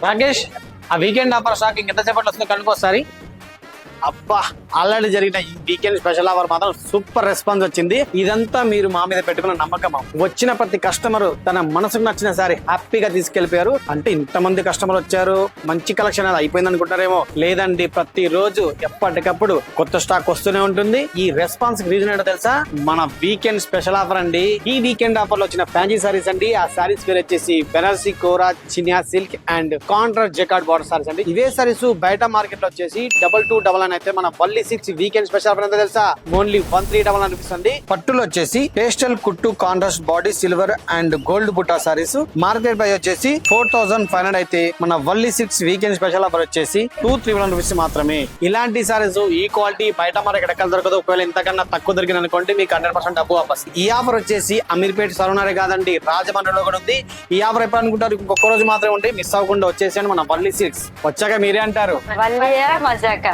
రాకేష్, ఆ weekend offer shocking ఎంతసేపట్లో వస్తుందో కనుకోసారి. అబ్బా, ఆల్రెడీ జరిగిన ఈ వీకెండ్ స్పెషల్ ఆఫర్ మాత్రం సూపర్ రెస్పాన్స్ వచ్చింది. ఇదంతా మీరు మా మీద పెట్టుకున్న నమ్మకం. వచ్చిన ప్రతి కస్టమర్ తన మనసుకు నచ్చిన సారీ హ్యాపీగా తీసుకెళ్లిపోయారు. అంటే ఇంతమంది కస్టమర్ వచ్చారు, మంచి కలెక్షన్ అది అయిపోయింది అనుకుంటారేమో. లేదండి, ప్రతి రోజు ఎప్పటికప్పుడు కొత్త స్టాక్ వస్తూనే ఉంటుంది. ఈ రెస్పాన్స్ రీజన్ ఏంటో తెలుసా? మన వీకెండ్ స్పెషల్ ఆఫర్ అండి. ఈ వీకెండ్ ఆఫర్ లో వచ్చిన ఫ్యాన్సీ సారీస్ అండి. ఆ సారీస్ పేరు వచ్చేసి Banarasi Kora Chiniya silk and contrast jacquard border saris అండి. ఇవే సారీస్ బయట మార్కెట్ లో వచ్చేసి 2299 అయితే మన వల్లీ 6 వీకెండ్ స్పెషల్ ఆఫర్ ఎంత తెలుసా? ఓన్లీ 1399 అనిపిస్తుంది. పట్టులో వచ్చేసి పేస్టల్ కుట్టు contrast body silver and gold Butta saris market price వచ్చేసి 4500 అయితే మన వల్లీ 6 వీకెండ్ స్పెషల్ ఆఫర్ వచ్చేసి 2311 రూపీస్ మాత్రమే. ఇలాంటి సారీస్ ఈ క్వాలిటీ బయట మార్కెట్ ఎక్కడ దొరకదు. ఒకవేళ ఇంతకన్నా తక్కువ దొరికింది అనుకోండి, మీకు 100% డబ్బు వాపస్. ఈ ఆఫర్ వచ్చేసి అమీర్పేట సరౌండరే కాదండి, రాజమండ్రిలో కూడా ఉంది. ఈ ఆఫర్ ఎప్పుడు అనుకుంటారు? ఇంకొక రోజు మాత్రమే ఉంటే మిస్ అవ్వకుండా వచ్చేసి మన వల్లీ 6 వచ్చాక మీరే అంటారు మజాక.